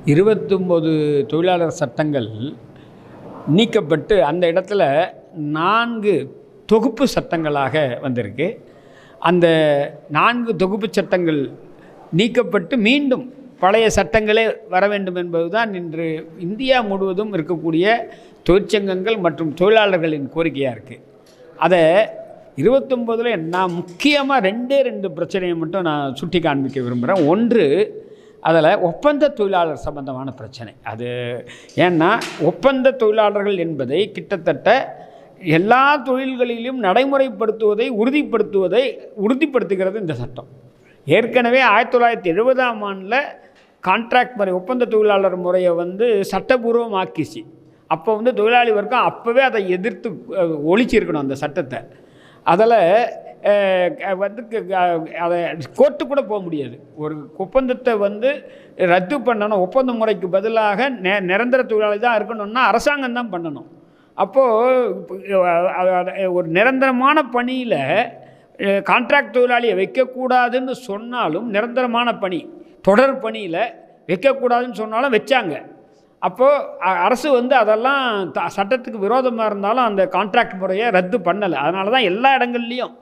29 தொழிலாளர் சட்டங்கள் நீக்கப்பட்டு அந்த இடத்துல 4 தொகுப்பு சட்டங்களாக வந்திருக்கு. அந்த 4 தொகுப்பு சட்டங்கள் நீக்கப்பட்டு மீண்டும் பழைய சட்டங்களே வர வேண்டும் என்பதுதான் இன்று இந்தியா முழுவதும் இருக்கக்கூடிய தொழிற்சங்கங்கள் மற்றும் தொழிலாளர்களின் கோரிக்கையாக இருக்குது. அதை 29ல் நான் முக்கியமாக 2 பிரச்சனையை மட்டும் நான் சுட்டி காண்பிக்க விரும்புகிறேன். ஒன்று, அதில் ஒப்பந்த தொழிலாளர் சம்பந்தமான பிரச்சனை. அது ஏன்னா ஒப்பந்த தொழிலாளர்கள் என்பதை கிட்டத்தட்ட எல்லா தொழில்களிலும் நடைமுறைப்படுத்துவதை உறுதிப்படுத்துகிறது இந்த சட்டம். ஏற்கனவே 1970ஆம் ஆண்டில் கான்ட்ராக்ட் முறை, ஒப்பந்த தொழிலாளர் முறையை சட்டபூர்வமாக்கிச்சு. அப்போ தொழிலாளி வர்க்கம் அப்போவே அதை எதிர்த்து ஒழிச்சிருக்கணும் அந்த சட்டத்தை. அதில் அதை கோர்ட்டு கூட போக முடியாது. ஒரு ஒப்பந்தத்தை ரத்து பண்ணணும், ஒப்பந்த முறைக்கு பதிலாக நிரந்தர தொழிலாளி தான் இருக்கணும்னா அரசாங்கம் தான் பண்ணணும். அப்போது ஒரு நிரந்தரமான பணியில் கான்ட்ராக்ட் தொழிலாளியை வைக்கக்கூடாதுன்னு சொன்னாலும், நிரந்தரமான பணி தொடர் பணியில் வைக்கக்கூடாதுன்னு சொன்னாலும் வச்சாங்க. அப்போது அரசு அதெல்லாம் சட்டத்துக்கு விரோதமாக இருந்தாலும் அந்த கான்ட்ராக்ட் முறையை ரத்து பண்ணலை. அதனால தான் எல்லா இடங்கள்லையும்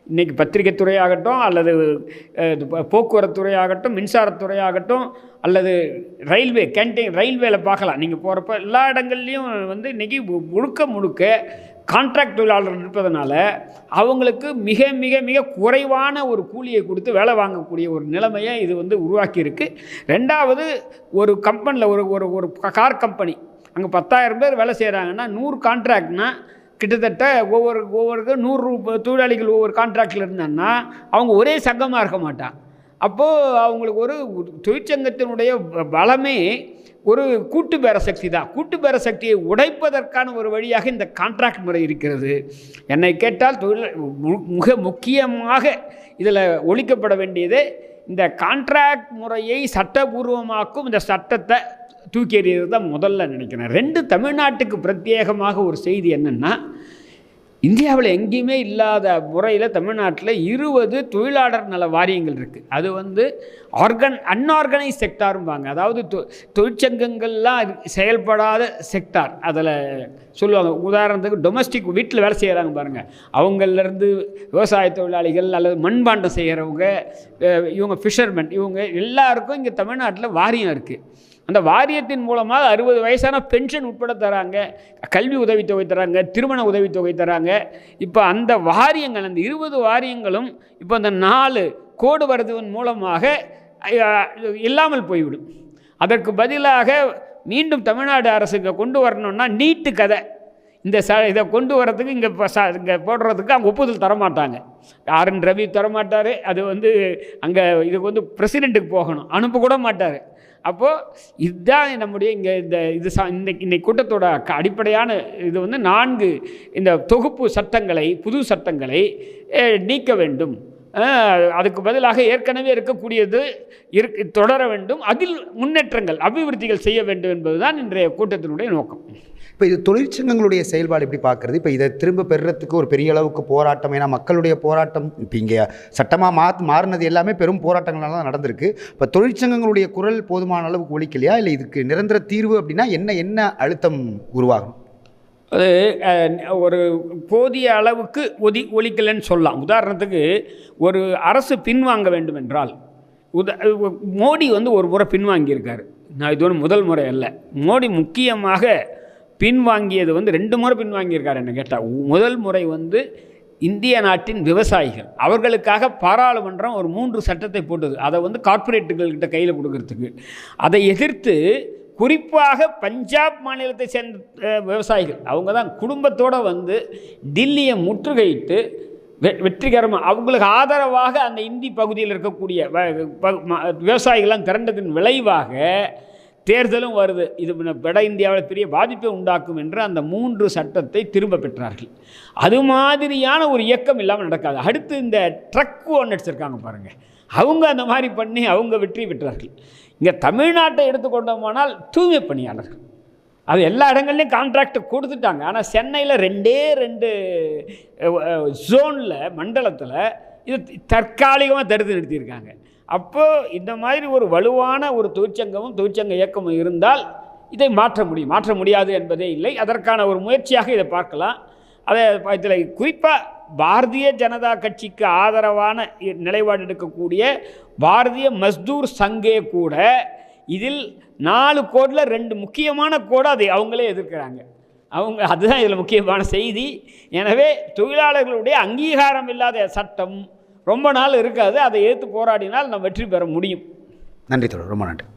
இன்றைக்கி பத்திரிகை துறையாகட்டும், அல்லது போக்குவரத்து துறையாகட்டும், மின்சாரத்துறையாகட்டும், அல்லது ரயில்வே ரயில்வேல பார்க்கலாம். நீங்கள் போகிறப்ப எல்லா இடங்கள்லையும் இன்றைக்கி முழுக்க கான்ட்ராக்ட் தொழிலாளர்கள் இருப்பதனால அவங்களுக்கு மிக மிக மிக குறைவான ஒரு கூலியை கொடுத்து வேலை வாங்கக்கூடிய ஒரு நிலைமையை இது உருவாக்கியிருக்கு. ரெண்டாவது, ஒரு கம்பெனியில் ஒரு கார் கம்பெனி அங்கே 10,000 பேர் வேலை செய்கிறாங்கன்னா 100 கான்ட்ராக்ட்னா கிட்டத்தட்ட ஒவ்வொரு 100 தொழிலாளிகள் ஒவ்வொரு கான்ட்ராக்டில் இருந்தாங்கன்னா அவங்க ஒரே சங்கமாக இருக்க மாட்டாங்க. அப்போது அவங்களுக்கு ஒரு தொழிற்சங்கத்தினுடைய பலமே ஒரு கூட்டு பேர சக்தி தான். கூட்டு பேர சக்தியை உடைப்பதற்கான ஒரு வழியாக இந்த கான்ட்ராக்ட் முறை இருக்கிறது. என்னை கேட்டால் மிக முக்கியமாக இதில் ஒழிக்கப்பட வேண்டியது இந்த கான்ட்ராக்ட் முறையை சட்டபூர்வமாக்கும் இந்த சட்டத்தை தூக்கி எறியது தான் முதல்ல நினைக்கிறேன். 2, தமிழ்நாட்டுக்கு பிரத்யேகமாக ஒரு செய்தி என்னென்னா, இந்தியாவில் எங்கேயுமே இல்லாத முறையில் தமிழ்நாட்டில் 20 தொழிலாளர் நல வாரியங்கள் இருக்குது. அது அன்ஆர்கனைஸ் செக்டாரும்பாங்க. அதாவது தொழிற்சங்கங்கள்லாம் செயல்படாத செக்டார் அதில் சொல்லுவாங்க. உதாரணத்துக்கு டொமஸ்டிக் வீட்டில் வேலை செய்கிறாங்க பாருங்கள், அவங்கள்லேருந்து விவசாய தொழிலாளிகள் அல்லது மண்பாண்டம் செய்கிறவங்க, இவங்க ஃபிஷர்மேன், இவங்க எல்லாருக்கும் இங்கே தமிழ்நாட்டில் வாரியம் இருக்குது. அந்த வாரியத்தின் மூலமாக 60 வயசான பென்ஷன் உட்பட தராங்க, கல்வி உதவித்தொகை தராங்க, திருமண உதவித்தொகை தராங்க. இப்போ அந்த வாரியங்கள், அந்த 20 வாரியங்களும் இப்போ அந்த 4 கோடு வரதுவன் மூலமாக இல்லாமல் போய்விடும். அதற்கு பதிலாக மீண்டும் தமிழ்நாடு அரசுக்கு கொண்டு வரணும்னா நீட்டு கதை, இந்த இதை கொண்டு வரதுக்கு இங்கே போடுறதுக்கு அவங்க ஒப்புதல் தரமாட்டாங்க. RN ரவி தரமாட்டார். அது அங்கே இதுக்கு பிரசிடெண்ட்டுக்கு போகணும், அனுப்ப கூட மாட்டார். அப்போது இதுதான் நம்முடைய இங்கே இன்னைக்கு கூட்டத்தோட அடிப்படையான இது 4 இந்த தொகுப்பு சட்டங்களை, புது சட்டங்களை நீக்க வேண்டும். அதுக்கு பதிலாக ஏற்கனவே இருக்கக்கூடியது தொடர வேண்டும். அதில் முன்னேற்றங்கள், அபிவிருத்திகள் செய்ய வேண்டும் என்பதுதான் இன்றைய கூட்டத்தினுடைய நோக்கம். இப்போ இது தொழிற்சங்கங்களுடைய செயல்பாடு எப்படி பார்க்குறது? இப்போ இதை திரும்ப பெறுறதுக்கு ஒரு பெரிய அளவுக்கு போராட்டம், ஏன்னா மக்களுடைய போராட்டம் இப்போ இங்கே சட்டமாக மாறினது எல்லாமே பெரும் போராட்டங்களால தான் நடந்திருக்கு. இப்போ தொழிற்சங்கங்களுடைய குரல் போதுமான அளவுக்கு ஒலிக்கலையா, இல்லை இதுக்கு நிரந்தர தீர்வு அப்படின்னா என்ன அழுத்தம் உருவாகும்? அது ஒரு போதிய அளவுக்கு ஒலிக்கலைன்னு சொல்லலாம். உதாரணத்துக்கு ஒரு அரசு பின்வாங்க வேண்டும் என்றால், மோடி ஒரு முறை பின்வாங்கியிருக்காரு. நான் இது முதல் முறை அல்ல. மோடி முக்கியமாக பின்வாங்கியது 2 முறை பின்வாங்கியிருக்காரு. என்ன கேட்டால், முதல் முறை இந்திய நாட்டின் விவசாயிகள் அவர்களுக்காக பாராளுமன்றம் ஒரு 3 சட்டத்தை போட்டது. அதை கார்ப்பரேட்டுகள்கிட்ட கையில் கொடுக்கறதுக்கு. அதை எதிர்த்து குறிப்பாக பஞ்சாப் மாநிலத்தை சேர்ந்த விவசாயிகள் அவங்க தான் குடும்பத்தோடு டில்லியை முற்றுகையிட்டு வெற்றிகரமாக அவங்களுக்கு ஆதரவாக அந்த இந்தி பகுதியில் இருக்கக்கூடிய விவசாயிகள்லாம் திரண்டதின் விளைவாக தேர்தலும் வருது. இது வட இந்தியாவில் பெரிய பாதிப்பை உண்டாக்கும் என்று அந்த 3 சட்டத்தை திரும்ப பெற்றார்கள். அது மாதிரியான ஒரு இயக்கம் இல்லாமல் நடக்காது. அடுத்து இந்த ட்ரக் ஓனர்ஸ் இருக்காங்க பாருங்கள், அவங்க அந்த மாதிரி பண்ணி அவங்க வெற்றி பெற்றார்கள். இங்கே தமிழ்நாட்டை எடுத்துக்கொண்டோமானால் தூய்மை பணியாளர்கள் அது எல்லா இடங்கள்லையும் கான்ட்ராக்ட் கொடுத்துட்டாங்க. ஆனால் சென்னையில் 2 ஜோனில் மண்டலத்தில் இது தற்காலிகமாக தடுத்து நிறுத்தியிருக்காங்க. அப்போ இந்த மாதிரி ஒரு வலுவான ஒரு தொழிற்சங்கமும் தொழிற்சங்க இயக்கமும் இருந்தால் இதை மாற்ற முடியும். மாற்ற முடியாது என்பதே இல்லை. அதற்கான ஒரு முயற்சியாக இதை பார்க்கலாம். அதை இதில் குறிப்பாக பாரதிய ஜனதா கட்சிக்கு ஆதரவான நிலைப்பாடு எடுக்கக்கூடிய பாரதிய மஸ்தூர் சங்கே கூட இதில் 4 கோடில் 2 முக்கியமான கோடு அதை அவங்களே எதிர்க்கிறாங்க. அதுதான் இதில் முக்கியமான செய்தி. எனவே தொழிலாளர்களுடைய அங்கீகாரம் இல்லாத சட்டம் ரொம்ப நாள் இருக்காது. அதை எதிர்த்து போராடினால் நம்ம வெற்றி பெற முடியும். நன்றி தொடர், ரொம்ப நன்றி.